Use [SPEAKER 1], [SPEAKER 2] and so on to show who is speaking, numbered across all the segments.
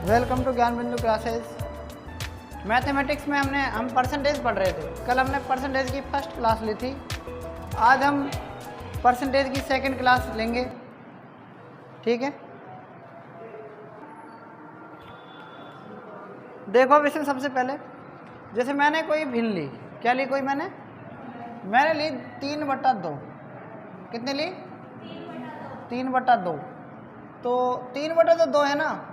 [SPEAKER 1] Welcome to ज्ञान बिंदु classes. Mathematics में हम परसेंटेज पढ़ रहे थे। कल हमने परसेंटेज की फर्स्ट क्लास ली थी। आज हम परसेंटेज की सेकंड क्लास लेंगे। ठीक है, देखो विषय सबसे पहले, जैसे मैंने कोई भिन्न ली, क्या ली? कोई मैंने ली 3/2। कितनी ली? 3/2। तो 3/2 है ना,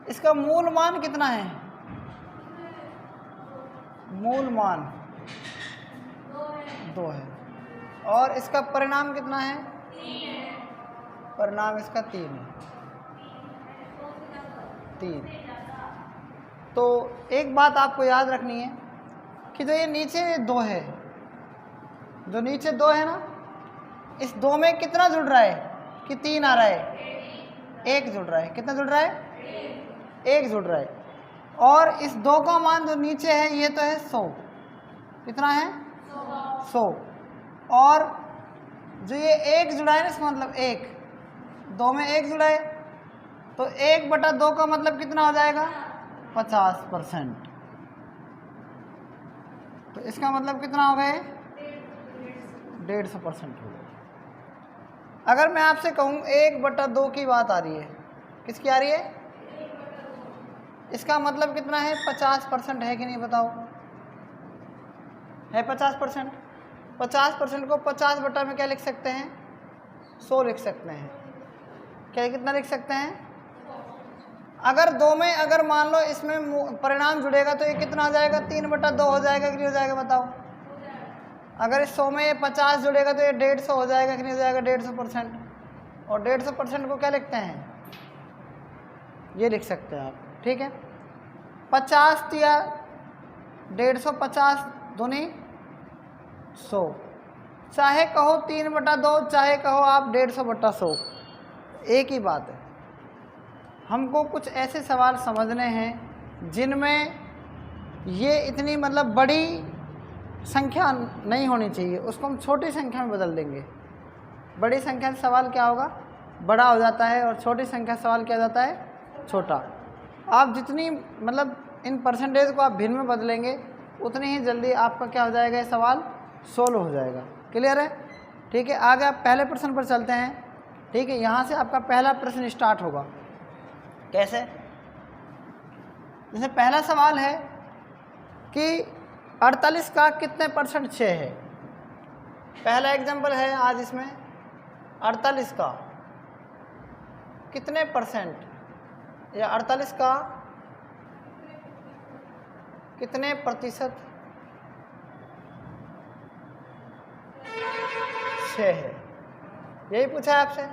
[SPEAKER 1] इसका मूल मान कितना है? मूल मान 2 है। और इसका परिणाम कितना है? परिणाम इसका 3 है। 3। तो एक बात आपको याद रखनी है कि जो ये नीचे 2 है, जो नीचे 2 है ना, इस 2 में कितना जुड़ रहा है कि 3 आ रहा है? 1 जुड़ रहा है। कितना जुड़ रहा है? 1 जुड़ रहा है। और इस 2 का मान जो नीचे है ये तो है 100। कितना है? 100। और जो ये 1 जुड़ा है ना, इसका मतलब 1, 2 में 1 जुड़ा है, तो 1/2 का मतलब कितना हो जाएगा? 50%। तो इसका मतलब कितना हो गए? 150% हो गया। अगर मैं आपसे कहूँ 1/2 की बात आ रही है, किसकी आ रही है? इसका मतलब कितना है? 50% है कि नहीं बताओ? है 50%। 50% को 50 में क्या लिख सकते हैं? 100 लिख सकते हैं। क्या कितना लिख सकते हैं? अगर 2 में अगर मान लो इसमें परिणाम जुड़ेगा तो ये कितना हो जाएगा? 3/2 हो जाएगा कि नहीं हो जाएगा बताओ? अगर इस 100 में ये 50 जुड़ेगा तो ये 150 हो जाएगा कि नहीं हो जाएगा? 150%। और 150% को क्या लिखते हैं? ये लिख सकते हैं आप। ठीक है, 50 दिया 150, 50 दूनी 100। चाहे कहो 3/2, चाहे कहो आप 150/100, एक ही बात है। हमको कुछ ऐसे सवाल समझने हैं जिनमें ये इतनी मतलब बड़ी संख्या नहीं होनी चाहिए, उसको हम छोटी संख्या में बदल देंगे। बड़ी संख्या से सवाल क्या होगा? बड़ा हो जाता है, और छोटी संख्या से सवाल क्या हो जाता है? छोटा। आप जितनी मतलब इन परसेंटेज को आप भिन्न में बदलेंगे, उतनी ही जल्दी आपका क्या हो जाएगा? ये सवाल सोल्व हो जाएगा। क्लियर है? ठीक है, आगे आप पहले प्रश्न पर चलते हैं। ठीक है, यहाँ से आपका पहला प्रश्न स्टार्ट होगा। कैसे? जैसे पहला सवाल है कि 48 का कितने % 6 है। पहला एग्जाम्पल है आज इसमें, 48 का कितने % या 48 का कितने प्रतिशत 6 है। यही पूछा है आपसे।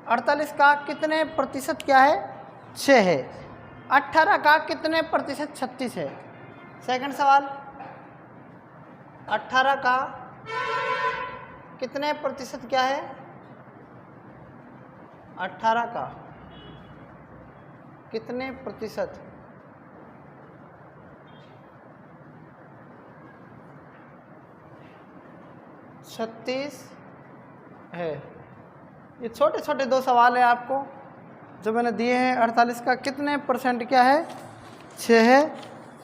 [SPEAKER 1] 48 का कितने प्रतिशत क्या है? 6 है। 18 का कितने प्रतिशत 36 है। सेकंड सवाल, 18 का कितने प्रतिशत क्या है? 18 का कितने प्रतिशत 36 है। ये छोटे छोटे 2 सवाल है आपको जो मैंने दिए हैं। 48 का कितने % क्या है? 6 है।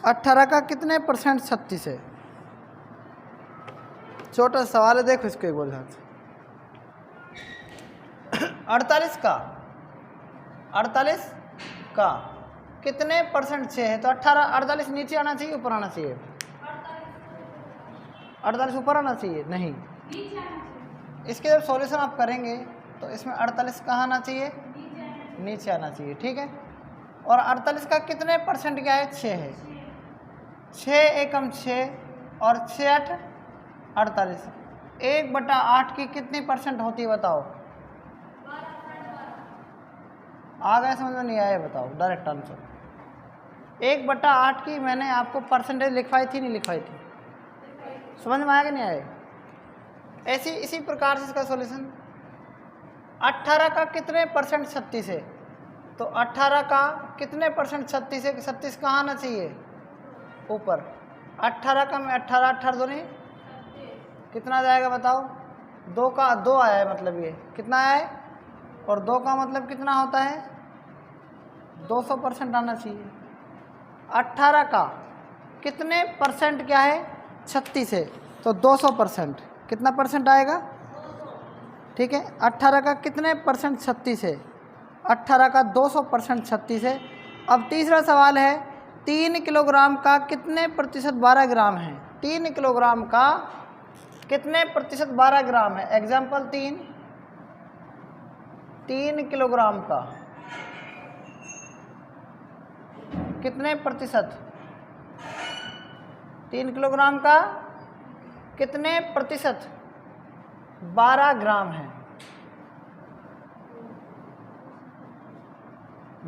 [SPEAKER 1] 18 का कितने % 36 है। छोटा सवाल है, देखो इसको एक बोल ध्यान से। 48 का कितने % 6 है, तो 48 नीचे आना चाहिए ऊपर आना चाहिए? 48 ऊपर आना चाहिए? नहीं, इसके जब सॉल्यूशन आप करेंगे तो इसमें 48 कहाँ आना चाहिए? नीचे आना चाहिए। ठीक है, और 48 का कितने % क्या है? 6 है। 6 एकम 6 और 6 8 48। 1/8 की कितनी % होती है बताओ? आ गया? समझ में नहीं आया? बताओ डायरेक्ट आंसर। 1/8 की मैंने आपको % लिखवाई थी, नहीं लिखवाई थी? समझ में आया कि नहीं आया? ऐसी इसी प्रकार से इसका सॉल्यूशन। 18 का कितने % 36 है, तो 18 का कितने % 36 है? 36 कहाँ आना चाहिए? ऊपर। 18 का मैं 18 18 दूनी कितना जाएगा बताओ? 2 का 2 आया है, मतलब ये कितना आया है? और 2 का मतलब कितना होता है? 200% आना चाहिए। 18 का कितने परसेंट क्या है 36 है, तो 200%। कितना परसेंट आएगा? ठीक है, 18 का कितने परसेंट 36 है? 18 का 200% 36 है। अब तीसरा सवाल है 3 किलोग्राम का कितने प्रतिशत 12 ग्राम है? 3 किलोग्राम का कितने प्रतिशत 12 ग्राम है? एग्जाम्पल 3 किलोग्राम का कितने प्रतिशत? 3 किलोग्राम का कितने प्रतिशत 12 ग्राम है?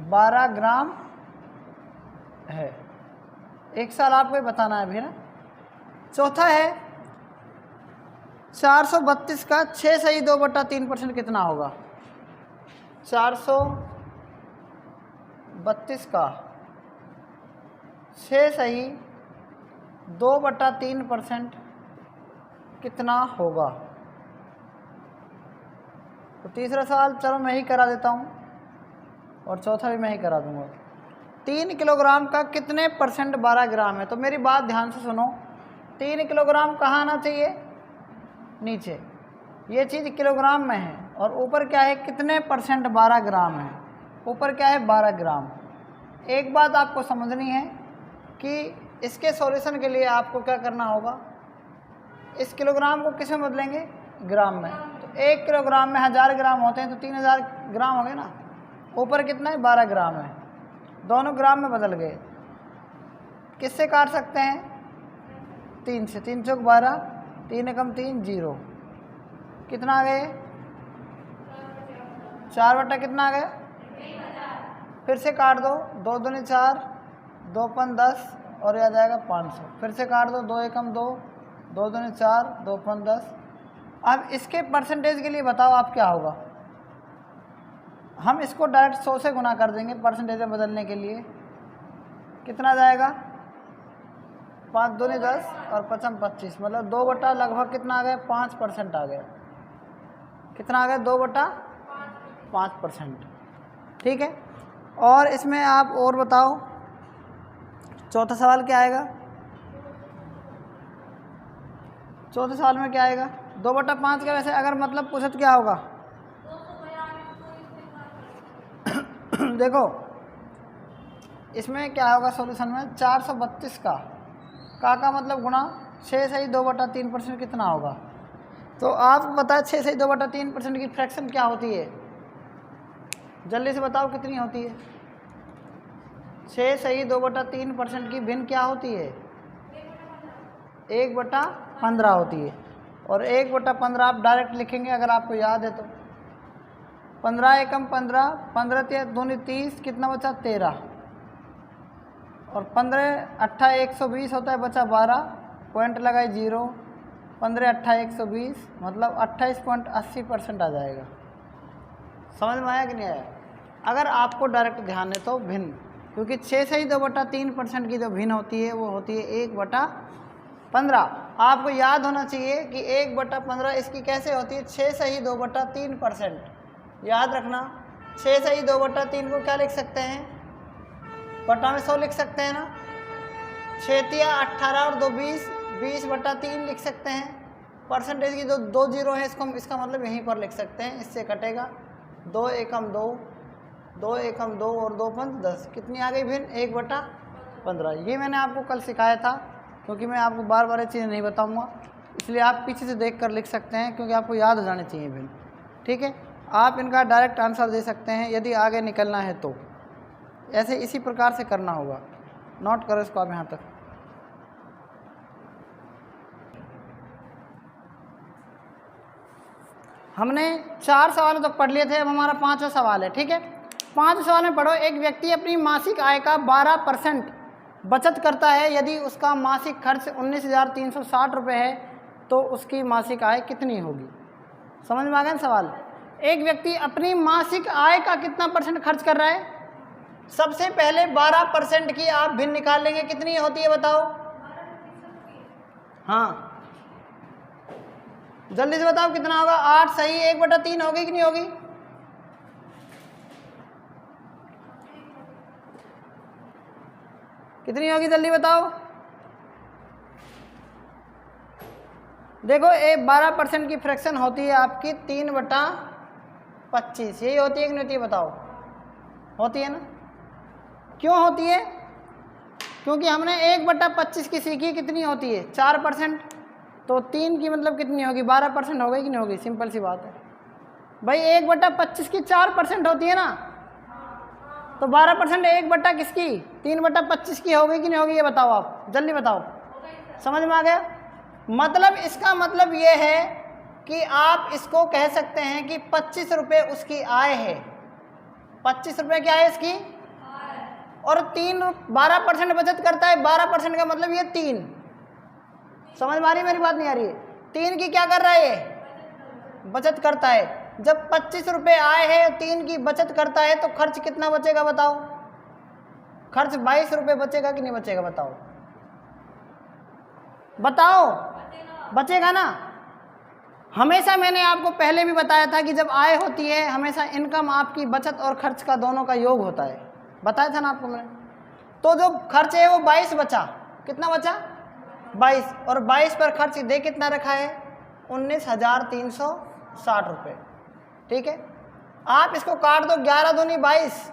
[SPEAKER 1] 12 ग्राम है। एक साल आपको ही बताना है अभी ना। चौथा है 432 का 6 सही 2/3% कितना होगा? 432 का 6 सही 2/3% कितना होगा? तो तीसरा सवाल चलो मैं ही करा देता हूँ और चौथा भी मैं ही करा दूंगा। 3 किलोग्राम का कितने परसेंट 12 ग्राम है? तो मेरी बात ध्यान से सुनो। 3 किलोग्राम कहाँ आना चाहिए? नीचे। ये चीज़ किलोग्राम में है और ऊपर क्या है? कितने परसेंट 12 ग्राम है? ऊपर क्या है? 12 ग्राम। एक बात आपको समझनी है कि इसके सॉल्यूशन के लिए आपको क्या करना होगा? इस किलोग्राम को किस में बदलेंगे? ग्राम में। तो 1 किलोग्राम में 1000 ग्राम होते हैं, तो 3000 ग्राम हो गए ना। ऊपर कितना है? 12 ग्राम है। दोनों ग्राम में बदल गए। किससे काट सकते हैं? 3 से। 3 चौक 12, 3 एकम 3 0। कितना आ गए? 4 बटा कितना आ गया? फिर से काट दो। 2 दूनी 4, 2 पन 10 और यह आ जाएगा 500। फिर से काट दो। 2 एकम 2, 2 दूनी 4, 2 पन 10। अब इसके परसेंटेज के लिए बताओ आप क्या होगा? हम इसको डायरेक्ट 100 से गुना कर देंगे परसेंटेज में बदलने के लिए। कितना जाएगा? 5 दूनी 10 और 5 25, मतलब 2 बटा लगभग कितना आ गया? 5% आ गया। कितना आ गया? 2/5%। ठीक है। और इसमें आप और बताओ चौथा सवाल क्या आएगा? चौथे सवाल में क्या आएगा? 2/5 का वैसे अगर मतलब पूछे तो क्या होगा? देखो इसमें क्या होगा सॉल्यूशन में? 432 का मतलब गुणा 6 सही 2/3% कितना होगा? तो आपको पता है 6 सही 2/3% की फ्रैक्शन क्या होती है? जल्दी से बताओ कितनी होती है? 6 सही 2/3% की भिन्न क्या होती है? 1/15 होती है। और 1/15 आप डायरेक्ट लिखेंगे अगर आपको याद है तो। 15 एकम 15, 15 दूनी 30, कितना बचा? 13। और 15 8 120 होता है, बचा 12। पॉइंट लगाए 0। 15 8 120 मतलब 28.80% आ जाएगा। समझ में आया कि नहीं आया? अगर आपको डायरेक्ट ध्यान है तो भिन्न, क्योंकि 6 से ही 2/3% की जो भिन्न होती है वो होती है 1/15। आपको याद होना चाहिए कि 1/15 इसकी कैसे होती है? 6 से ही 2/3%। याद रखना 6 से ही 2/3 को क्या लिख सकते हैं? बटा में 100 लिख सकते हैं ना। 6 तिया 18 और 2 20, 20/3 लिख सकते हैं। परसेंटेज की जो 2 जीरो है इसको इसका मतलब यहीं पर लिख सकते हैं। इससे कटेगा 2 एकम 2, 2 एकम 2 और 2 पंच 10। कितनी आ गई भिन्न? 1/15। ये मैंने आपको कल सिखाया था, क्योंकि मैं आपको बार बार ये चीज़ें नहीं बताऊंगा, इसलिए आप पीछे से देख कर लिख सकते हैं, क्योंकि आपको याद हो जाने चाहिए भिन्न। ठीक है। आप इनका डायरेक्ट आंसर दे सकते हैं यदि आगे निकलना है तो। ऐसे इसी प्रकार से करना होगा। नोट करो इसको आप यहाँ तक। हमने 4 सवालों तक पढ़ लिए थे, अब हमारा 5वां सवाल है। ठीक है। 5 सवाल में पढ़ो। एक व्यक्ति अपनी मासिक आय का 12% बचत करता है। यदि उसका मासिक खर्च 19,360 रुपये है तो उसकी मासिक आय कितनी होगी? समझ में आ गया ना सवाल? एक व्यक्ति अपनी मासिक आय का कितना परसेंट खर्च कर रहा है? सबसे पहले 12% की आप भिन्न निकाल लेंगे। कितनी होती है बताओ? हाँ जल्दी से बताओ कितना होगा? 8 सही 1/3 होगी कि नहीं होगी? कितनी होगी जल्दी बताओ। देखो ये 12% की फ्रैक्शन होती है आपकी 3/25, यही होती है कि नहीं होती है बताओ। होती है ना। क्यों होती है? क्योंकि हमने 1/25 की सीखी, कितनी होती है 4%, तो 3 की मतलब कितनी होगी 12% हो गई कि नहीं होगी। सिंपल सी बात है भाई, 1/25 की 4% होती है ना, तो 12% 1 किसकी 3/25 की होगी कि नहीं होगी, ये बताओ आप जल्दी बताओ। समझ में आ गया? मतलब इसका मतलब ये है कि आप इसको कह सकते हैं कि 25 रुपये उसकी आय है। 25 रुपये क्या है इसकी, और 12% बचत करता है। 12% का मतलब ये 3। समझ में आ रही है मेरी बात? नहीं आ रही है? 3 की क्या कर रहा है ये, बचत करता है। जब 25 रुपये आय है, 3 की बचत करता है, तो खर्च कितना बचेगा बताओ। खर्च 22 रुपये बचेगा कि नहीं बचेगा बताओ। बताओ बचेगा ना। हमेशा मैंने आपको पहले भी बताया था कि जब आय होती है हमेशा इनकम आपकी बचत और खर्च का दोनों का योग होता है, बताया था ना आपको मैंने। तो जो खर्च है वो 22 बचा, कितना बचा 22, और 22 पर खर्च दे कितना रखा है 19,360 रुपये। ठीक है, आप इसको काट दो, 11 दूनी 22,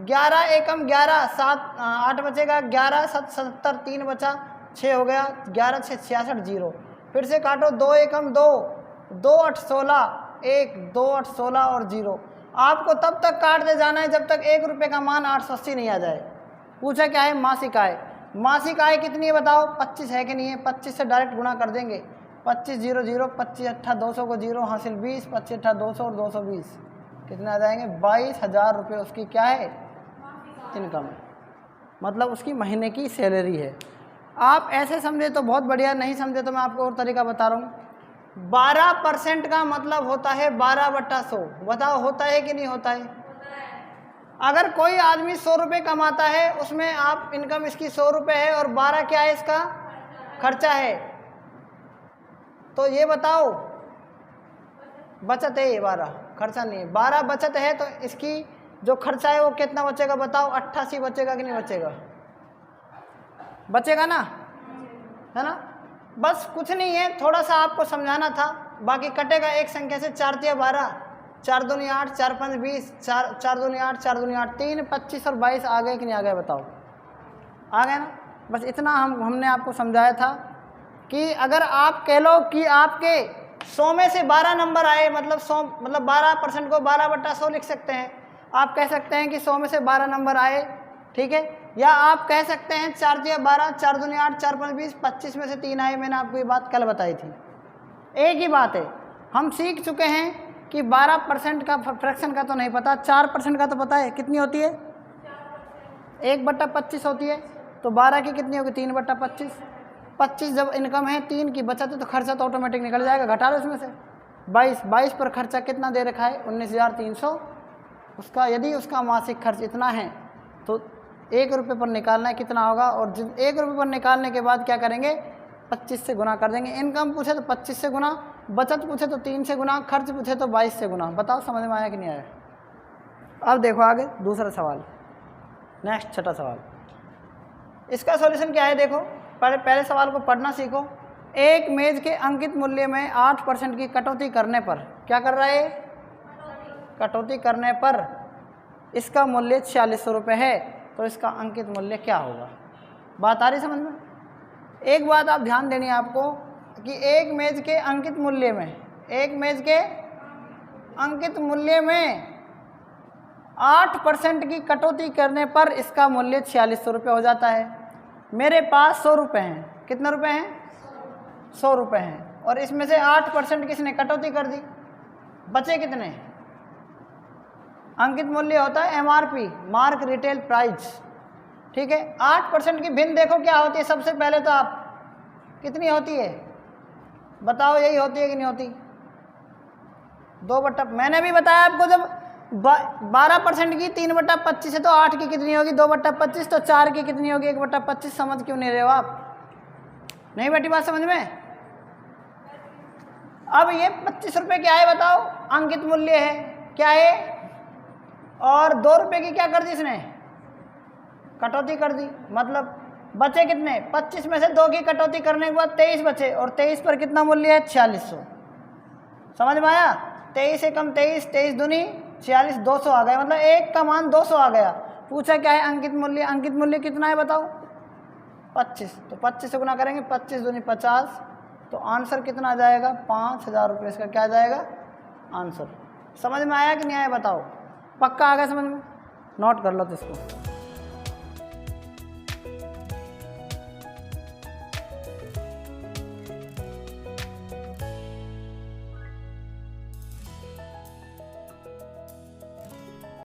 [SPEAKER 1] 11 एकम 11, 7 8 बचेगा, 11 7 77, 3 बचा 6 हो गया, 11 6 66 जीरो। फिर से काटो, 2 एकम 2, 2 8 16, 1 2 8 16 और जीरो। आपको तब तक काटते जाना है जब तक 1 रुपये का मान 880 नहीं आ जाए। पूछा क्या है, मासिक आय। मासिक आय कितनी है बताओ, 25 है कि नहीं है। 25 से डायरेक्ट गुणा कर देंगे, 25 0 0, 25 8 200 को जीरो हासिल 20, 25 8 200 और 220 कितने आ जाएंगे 22,000 रुपये उसकी क्या है इनकम है, मतलब उसकी महीने की सैलरी है। आप ऐसे समझे तो बहुत बढ़िया, नहीं समझे तो मैं आपको और तरीका बता रहा हूँ। 12% का मतलब होता है 12/100। बताओ होता है कि नहीं होता है? अगर कोई आदमी 100 रुपये कमाता है, उसमें आप इनकम इसकी 100 रुपये है और 12 क्या है इसका खर्चा है, तो ये बताओ बचत है, ये 12 खर्चा नहीं है। 12 बचत है तो इसकी जो खर्चा है वो कितना बचेगा बताओ, 88 बचेगा कि नहीं बचेगा? बचेगा ना, है ना। बस कुछ नहीं है, थोड़ा सा आपको समझाना था, बाकी कटेगा एक संख्या से। 4 तिया 12, 4 दूनी 8, 4 5 20, 4 दूनी 8, 4 दूनी 8, 3 25 और 22 आ गए कि नहीं आ गए बताओ? आ गए ना। बस इतना हमने आपको समझाया था कि अगर आप कह लो कि आपके 100 में से 12 नंबर आए, मतलब 100 मतलब 12% को 12/100 लिख सकते हैं। आप कह सकते हैं कि 100 में से 12 नंबर आए, ठीक है। या आप कह सकते हैं 4 तिया 12, 4 दूनी 8, 4 5 20, 25 में से 3 आए। मैंने आपको ये बात कल बताई थी। एक ही बात है, हम सीख चुके हैं कि 12% का फ्रैक्शन का तो नहीं पता, 4% का तो पता है। कितनी होती है 1/25 होती है, तो 12 की कितनी होगी 3/25। 25 जब इनकम है, 3 की बचत है, तो खर्चा तो ऑटोमेटिक निकल जाएगा, घटा लो इसमें से 22 पर खर्चा कितना दे रखा है 19,300। उसका यदि उसका मासिक खर्च इतना है तो 1 रुपये पर निकालना है कितना होगा, और जब 1 रुपये पर निकालने के बाद क्या करेंगे 25 से गुना कर देंगे। इनकम पूछे तो 25 से गुना, बचत पूछे तो 3 से गुना, खर्च पूछे तो 22 से गुना। बताओ समझ में आया कि नहीं आया? अब देखो आगे दूसरा सवाल, नेक्स्ट छठा सवाल। इसका सॉल्यूशन क्या है देखो, पहले सवाल को पढ़ना सीखो। एक मेज के अंकित मूल्य में 8% की कटौती करने पर क्या कर रहा है, कटौती करने पर इसका मूल्य 4600 रुपये है, तो इसका अंकित मूल्य क्या होगा? बात आ रही समझ में? एक बात आप ध्यान देनी है आपको कि एक मेज के अंकित मूल्य में, एक मेज के अंकित मूल्य में 8% की कटौती करने पर इसका मूल्य 4600 रुपये हो जाता है। मेरे पास 100 रुपये हैं, कितने रुपये हैं 100 रुपये हैं, और इसमें से 8% किसने कटौती कर दी, बचे कितने? अंकित मूल्य होता है MRP, मार्क रिटेल प्राइस, ठीक है। 8% की भिन्न देखो क्या होती है, सबसे पहले तो आप कितनी होती है बताओ, यही होती है कि नहीं होती 2/, मैंने भी बताया आपको, जब 12% की 3/25 है तो 8 की कितनी होगी 2/25, तो 4 की कितनी होगी 1/25। समझ क्यों नहीं रहे हो आप? नहीं बैठी बात समझ में? अब ये 25 रुपये क्या है बताओ, अंकित मूल्य है, क्या है, और 2 रुपये की क्या कर दी इसने, कटौती कर दी। मतलब बचे कितने, 25 में से 2 की कटौती करने के बाद 23 बचे, और 23 पर कितना मूल्य है, 4600। समझ में आया? 23 से कम 23, 23 दूनी 46, 200 आ गया, मतलब 1 का मान 200 आ गया। पूछा क्या है अंकित मूल्य, अंकित मूल्य कितना है बताओ, 25। तो 25 से गुना करेंगे, 25 दूनी 50, तो आंसर कितना आ जाएगा, 5000 रुपये इसका क्या आ जाएगा आंसर। समझ में आया कि नहीं आया बताओ, पक्का आ गया समझ में? नोट कर लो तो इसको।